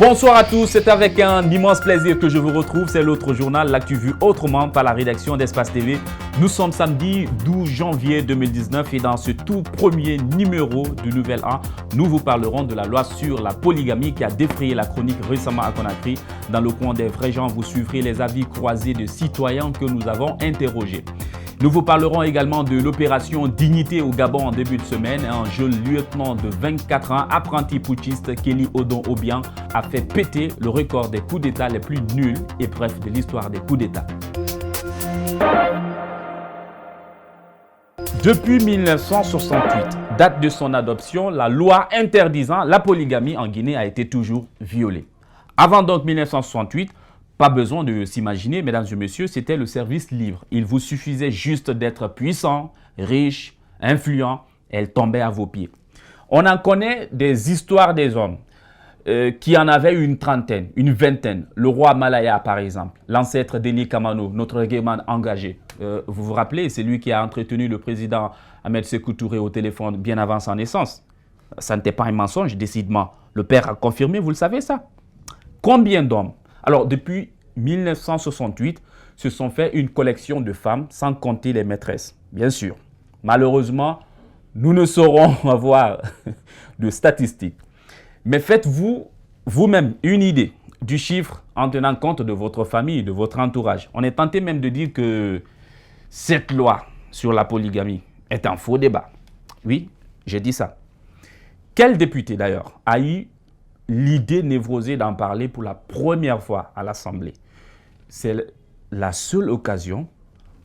Bonsoir à tous, c'est avec un immense plaisir que je vous retrouve. C'est l'autre journal, l'actu vu autrement par la rédaction d'Espace TV. Nous sommes samedi 12 janvier 2019 et dans ce tout premier numéro du Nouvel An, nous vous parlerons de la loi sur la polygamie qui a défrayé la chronique récemment à Conakry. Dans le coin des vrais gens, vous suivrez les avis croisés de citoyens que nous avons interrogés. Nous vous parlerons également de l'opération Dignité au Gabon en début de semaine. Un jeune lieutenant de 24 ans, apprenti putschiste, Kelly Odon Obiang, a fait péter le record des coups d'État les plus nuls et brefs de l'histoire des coups d'État. Depuis 1968, date de son adoption, la loi interdisant la polygamie en Guinée a été toujours violée. Avant donc 1968, pas besoin de s'imaginer, mesdames et messieurs, c'était le service libre. Il vous suffisait juste d'être puissant, riche, influent, elle tombait à vos pieds. On en connaît des histoires des hommes qui en avaient une trentaine, une vingtaine. Le roi Malaya, par exemple, l'ancêtre d'Eli Kamano, notre guéman engagé. Vous vous rappelez, c'est lui qui a entretenu le président Ahmed Sékou Touré au téléphone bien avant sa naissance. Ça n'était pas un mensonge, décidément. Le père a confirmé, vous le savez ça. Combien d'hommes? Alors, depuis 1968, se sont fait une collection de femmes, sans compter les maîtresses, bien sûr. Malheureusement, nous ne saurons avoir de statistiques. Mais faites-vous vous-même une idée du chiffre en tenant compte de votre famille, de votre entourage. On est tenté même de dire que cette loi sur la polygamie est un faux débat. Oui, j'ai dit ça. Quel député d'ailleurs a eu l'idée névrosée d'en parler pour la première fois à l'Assemblée? C'est la seule occasion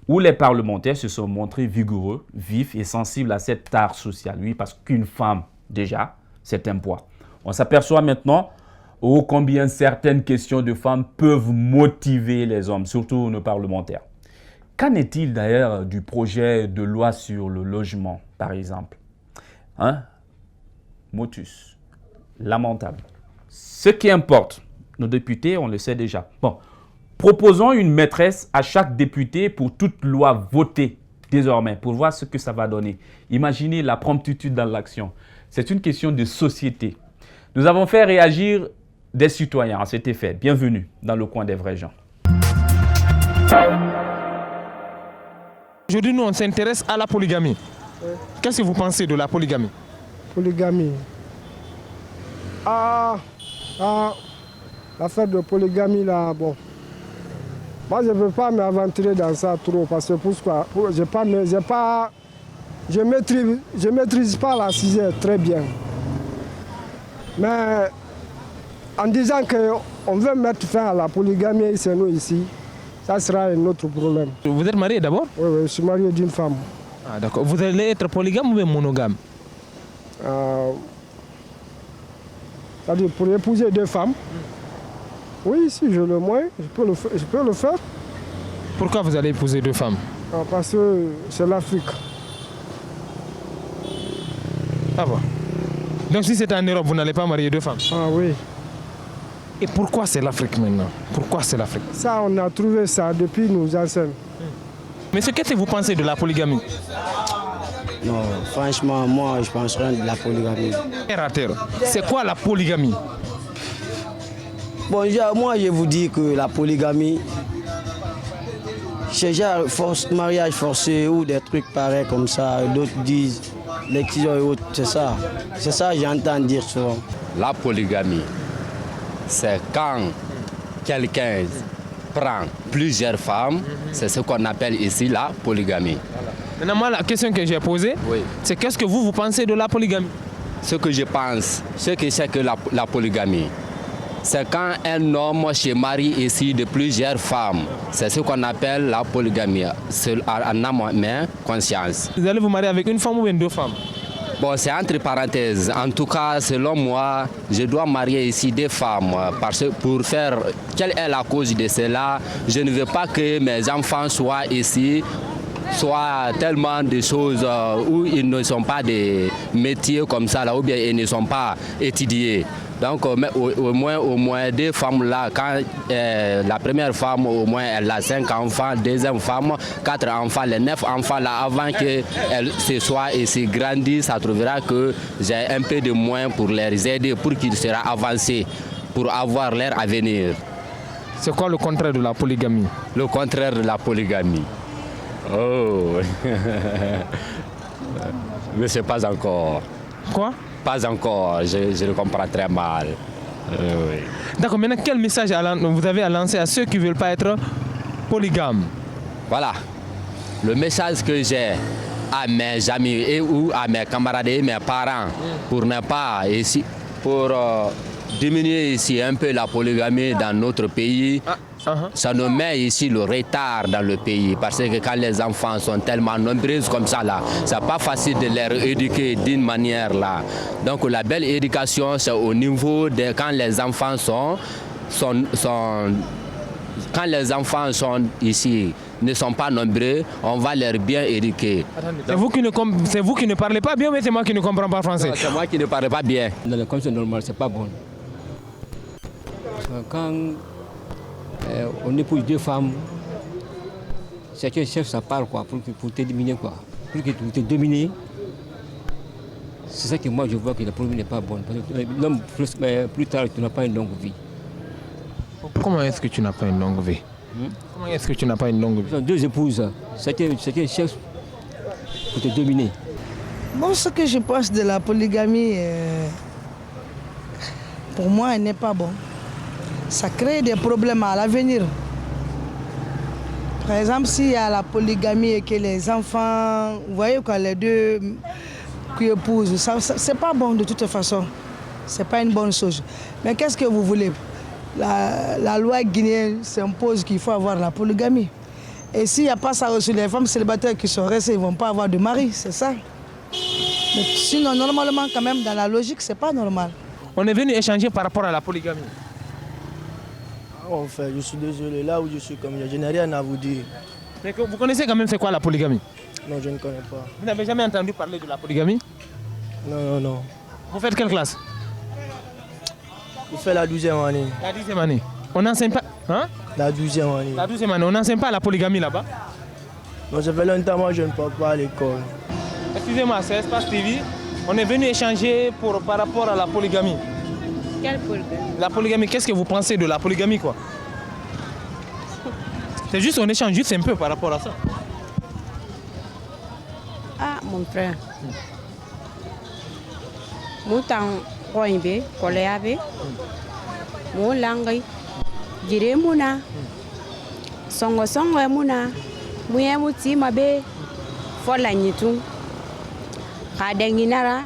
où les parlementaires se sont montrés vigoureux, vifs et sensibles à cette tare sociale. Oui, parce qu'une femme, déjà, c'est un poids. On s'aperçoit maintenant ô combien certaines questions de femmes peuvent motiver les hommes, surtout nos parlementaires. Qu'en est-il d'ailleurs du projet de loi sur le logement, par exemple? Motus, lamentable. Ce qui importe, nos députés, on le sait déjà. Bon, proposons une maîtresse à chaque député pour toute loi votée désormais, pour voir ce que ça va donner. Imaginez la promptitude dans l'action. C'est une question de société. Nous avons fait réagir des citoyens à cet effet. Bienvenue dans le coin des vrais gens. Aujourd'hui, nous, on s'intéresse à la polygamie. Qu'est-ce que vous pensez de la polygamie? Polygamie. L'affaire de polygamie, là, bon. Moi, je ne veux pas m'aventurer dans ça trop, parce que pourquoi? Je maîtrise pas la sujet très bien. Mais en disant qu'on veut mettre fin à la polygamie, c'est nous ici, ça sera un autre problème. Vous êtes marié d'abord? Oui, je suis marié d'une femme. Ah, d'accord. Vous allez être polygame ou bien monogame? C'est-à-dire pour épouser deux femmes. Oui, si j'ai le moyen, je peux le faire. Pourquoi vous allez épouser deux femmes? Parce que c'est l'Afrique. Ah bon. Donc si c'est en Europe, vous n'allez pas marier deux femmes? Ah oui. Et pourquoi c'est l'Afrique maintenant? Pourquoi c'est l'Afrique? Ça, on a trouvé ça depuis nos ancêtres. Monsieur, qu'est-ce que vous pensez de la polygamie? Non, franchement, moi, je pense rien de la polygamie. C'est quoi la polygamie? Bon, moi, je vous dis que la polygamie, c'est genre mariage forcé ou des trucs pareils comme ça. D'autres disent l'excision et autres, c'est ça. C'est ça que j'entends dire souvent. La polygamie, c'est quand quelqu'un prend plusieurs femmes, c'est ce qu'on appelle ici la polygamie. Maintenant, moi, la question que j'ai posée, Oui. c'est qu'est-ce que vous pensez de la polygamie? Ce que je pense, ce que c'est que la polygamie, c'est quand un homme se marie ici de plusieurs femmes. C'est ce qu'on appelle la polygamie, en âme, mais conscience. Vous allez vous marier avec une femme ou bien deux femmes? Bon, c'est entre parenthèses. En tout cas, selon moi, je dois marier ici des femmes. Parce que pour faire, quelle est la cause de cela? Je ne veux pas que mes enfants soient ici, soit tellement de choses où ils ne sont pas des métiers comme ça, là, ou bien ils ne sont pas étudiés. Donc au moins deux femmes là, quand la première femme au moins elle a 5 enfants, deuxième femme 4 enfants, les 9 enfants là, avant qu'elle se soit et se grandisse, ça trouvera que j'ai un peu de moins pour les aider pour qu'ils soient avancés. pour avoir leur avenir. C'est quoi le contraire de la polygamie? Le contraire de la polygamie. Oh, mais c'est pas encore. Quoi? Pas encore, je le comprends très mal. Oui. D'accord, maintenant quel message vous avez à lancer à ceux qui ne veulent pas être polygames? Voilà, le message que j'ai à mes amis et ou à mes camarades et mes parents pour ne pas ici, pour diminuer ici un peu la polygamie dans notre pays. Ça nous met ici le retard dans le pays parce que quand les enfants sont tellement nombreux comme ça là, c'est pas facile de les éduquer d'une manière là. Donc la belle éducation c'est au niveau de quand les enfants quand les enfants sont ici, ne sont pas nombreux, on va les bien éduquer. C'est vous qui ne parlez pas bien, mais c'est moi qui ne comprends pas français. C'est moi qui ne parle pas bien. Dans les conditions normales, c'est pas bon. Quand on épouse deux femmes, certains chefs ça parle quoi, pour te dominer quoi, pour te dominer. C'est ça que moi je vois que la polygamie n'est pas bonne. Parce que l'homme plus tard tu n'as pas une longue vie. Comment est-ce que tu n'as pas une longue vie? Comment est-ce que tu n'as pas une longue vie? Deux épouses, certains chefs pour te dominer. Bon, ce que je pense de la polygamie, pour moi, elle n'est pas bon. Ça crée des problèmes à l'avenir. Par exemple, s'il y a la polygamie et que les enfants, vous voyez quoi, les deux qui épousent, c'est pas bon de toute façon. C'est pas une bonne chose. Mais qu'est-ce que vous voulez? La loi guinéenne s'impose qu'il faut avoir la polygamie. Et s'il n'y a pas ça aussi, les femmes célibataires qui sont restées, ils ne vont pas avoir de mari, c'est ça. Mais sinon, normalement, quand même, dans la logique, c'est pas normal. On est venu échanger par rapport à la polygamie. En fait, je suis désolé, là où je suis comme je n'ai rien à vous dire. Mais vous connaissez quand même c'est quoi la polygamie? Non, je ne connais pas. Vous n'avez jamais entendu parler de la polygamie? Non. Vous faites quelle classe? Je fais la 12e année. La 10e année. On n'enseigne pas... Hein? La 12e année. La 12e année. On n'enseigne pas la polygamie là-bas? Non, ça fait longtemps, moi je ne pars pas à l'école. Excusez-moi, c'est Espace TV. On est venu échanger par rapport à la polygamie. Quelle polygamie? La polygamie, qu'est-ce que vous pensez de la polygamie quoi? C'est juste, on échange juste un peu par rapport à ça. Ah, mon frère. Moutan Roimbe, Koleabe, Moulangai, Jiremuna, Songo Muna, Mouyamuti Mabe, Folanitu, Kadenginara,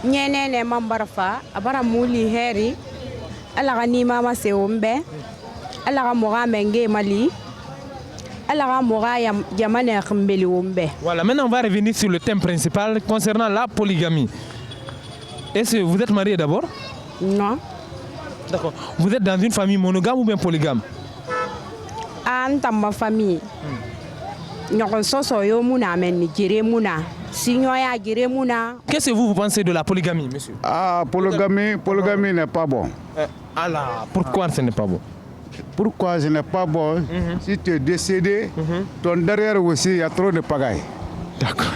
Nyene Mambarfa, Abara Mouli Heri, Alagani Mama Seombe, Alagamora Menge Mali, Alagamora Yamane Mbeliombe. Voilà, maintenant on va revenir sur le thème principal concernant la polygamie. Est-ce que vous êtes marié d'abord? Non. D'accord. Vous êtes dans une famille monogame ou bien polygame? Dans ma famille. Qu'est-ce que vous pensez de la polygamie, monsieur? Ah, polygamie n'est pas bon. Pourquoi ce n'est pas bon? Pourquoi ce n'est pas bon? Si tu es décédé, ton derrière aussi, il y a trop de pagaille. D'accord.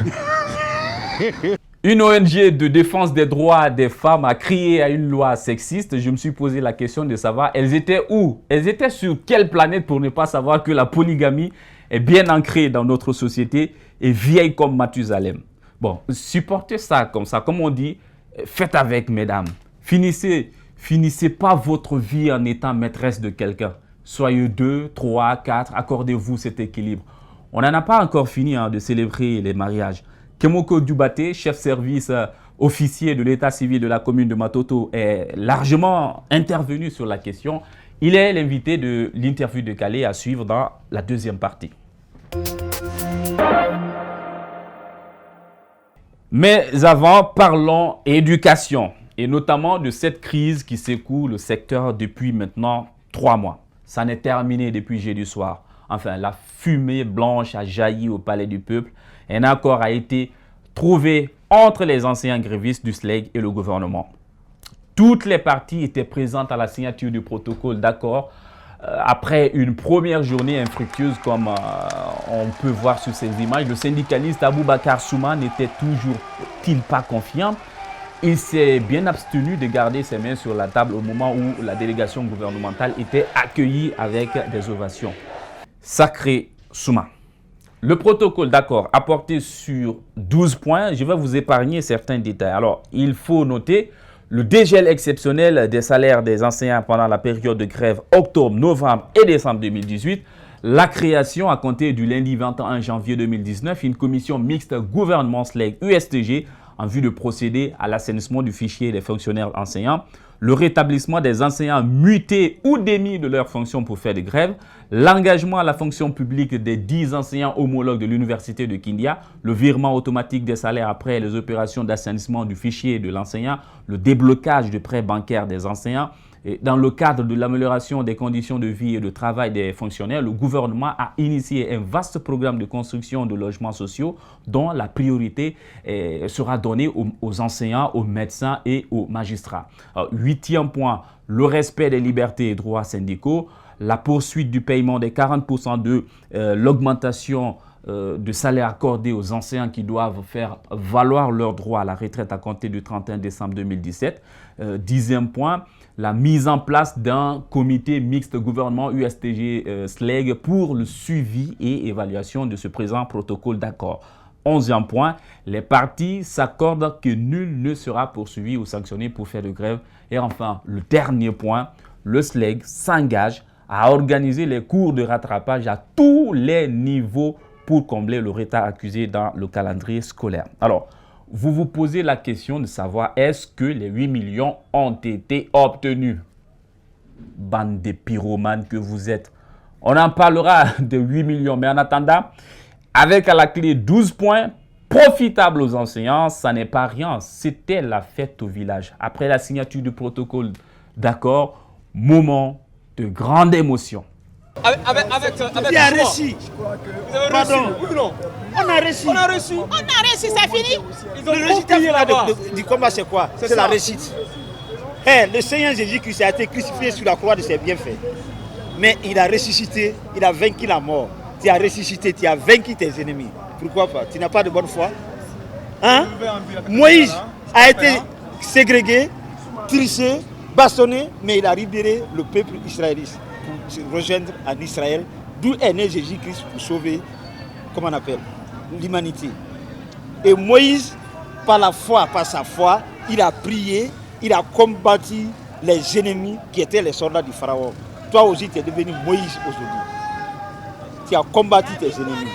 Une ONG de défense des droits des femmes a crié à une loi sexiste. Je me suis posé la question de savoir, elles étaient où? Elles étaient sur quelle planète pour ne pas savoir que la polygamie est bien ancrée dans notre société et vieille comme Mathusalem. Bon, supportez ça comme ça. Comme on dit, faites avec, mesdames. Finissez pas votre vie en étant maîtresse de quelqu'un. Soyez 2, 3, 4, accordez-vous cet équilibre. On n'en a pas encore fini de célébrer les mariages. Kemoko Dubaté, chef service officier de l'état civil de la commune de Matoto, est largement intervenu sur la question. Il est l'invité de l'interview de Calais à suivre dans la deuxième partie. Mais avant, parlons éducation et notamment de cette crise qui secoue le secteur depuis maintenant 3 mois. Ça n'est terminé depuis jeudi soir. Enfin, la fumée blanche a jailli au Palais du Peuple. Un accord a été trouvé entre les anciens grévistes du SLEG et le gouvernement. Toutes les parties étaient présentes à la signature du protocole d'accord après une première journée infructueuse comme on peut voir sur ces images. Le syndicaliste Aboubakar Souma n'était toujours-il pas confiant? il s'est bien abstenu de garder ses mains sur la table au moment où la délégation gouvernementale était accueillie avec des ovations. Sacré Souma. Le protocole d'accord a porté sur 12 points. Je vais vous épargner certains détails. Alors, il faut noter le dégel exceptionnel des salaires des enseignants pendant la période de grève octobre, novembre et décembre 2018. La création, à compter du lundi 21 janvier 2019, une commission mixte gouvernement/USTG en vue de procéder à l'assainissement du fichier des fonctionnaires enseignants, le rétablissement des enseignants mutés ou démis de leurs fonctions pour faire des grèves, l'engagement à la fonction publique des 10 enseignants homologues de l'université de Kindia, le virement automatique des salaires après les opérations d'assainissement du fichier de l'enseignant, le déblocage de prêts bancaires des enseignants. Et dans le cadre de l'amélioration des conditions de vie et de travail des fonctionnaires, le gouvernement a initié un vaste programme de construction de logements sociaux dont la priorité sera donnée aux enseignants, aux médecins et aux magistrats. 8e point, le respect des libertés et droits syndicaux, la poursuite du paiement des 40% de l'augmentation de salaire accordé aux enseignants qui doivent faire valoir leurs droits à la retraite à compter du 31 décembre 2017. 10e point, la mise en place d'un comité mixte gouvernement USTG-SLEG pour le suivi et évaluation de ce présent protocole d'accord. 11e point, les partis s'accordent que nul ne sera poursuivi ou sanctionné pour faire de grève. Et enfin, le dernier point, le SLEG s'engage à organiser les cours de rattrapage à tous les niveaux pour combler le retard accusé dans le calendrier scolaire. Alors, vous vous posez la question de savoir est-ce que les 8 millions ont été obtenus? Bande de pyromanes que vous êtes. On en parlera de 8 millions, mais en attendant, avec à la clé 12 points profitables aux enseignants, ça n'est pas rien. C'était la fête au village. Après la signature du protocole d'accord, moment de grande émotion. Avec il y a un récit. Pardon. On a réussi. On a réussi, c'est fini. Le résultat du combat, c'est quoi? C'est la réussite. Le Seigneur Jésus-Christ a été crucifié sur la croix de ses bienfaits. Mais il a ressuscité, il a vaincu la mort. Tu as ressuscité, tu as vaincu tes ennemis. Pourquoi pas? Tu n'as pas de bonne foi? Hein? Moïse a été ségrégué, triché, bastonné, mais il a libéré le peuple israélite pour se rejoindre en Israël, d'où est né Jésus-Christ pour sauver, comment on appelle, l'humanité. Et Moïse, par la foi, par sa foi, il a prié, il a combattu les ennemis qui étaient les soldats du Pharaon. Toi aussi, tu es devenu Moïse aujourd'hui. Tu as combattu tes ennemis.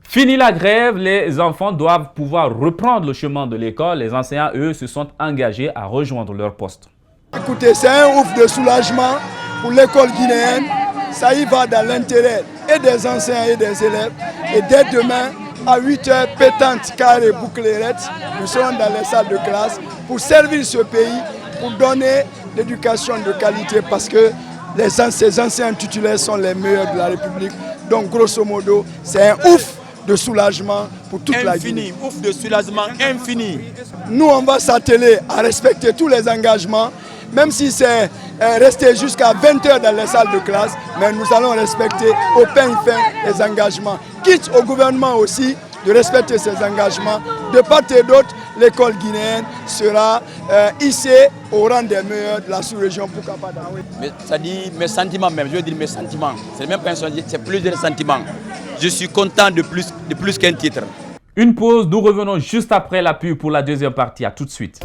Fini la grève, les enfants doivent pouvoir reprendre le chemin de l'école. Les enseignants, eux, se sont engagés à rejoindre leur poste. Écoutez, c'est un ouf de soulagement pour l'école guinéenne. Ça y va dans l'intérêt et des enseignants et des élèves. Et dès demain, à 8h, pétante, carré, bouclerette, nous serons dans les salles de classe pour servir ce pays, pour donner l'éducation de qualité parce que ces anciens titulaires sont les meilleurs de la République. Donc, grosso modo, c'est un ouf de soulagement pour toute la Guinée. Ouf de soulagement infini. Nous, on va s'atteler à respecter tous les engagements, même si c'est rester jusqu'à 20h dans les salles de classe, mais nous allons respecter au pain fin les engagements. Quitte au gouvernement aussi de respecter ses engagements. De part et d'autre, l'école guinéenne sera hissée au rang des meilleurs de la sous-région Pukapada. Ça dit mes sentiments même, je veux dire mes sentiments. C'est même pas un sentiment, c'est plusieurs sentiments. Je suis content de plus qu'un titre. Une pause, nous revenons juste après la pub pour la deuxième partie. À tout de suite.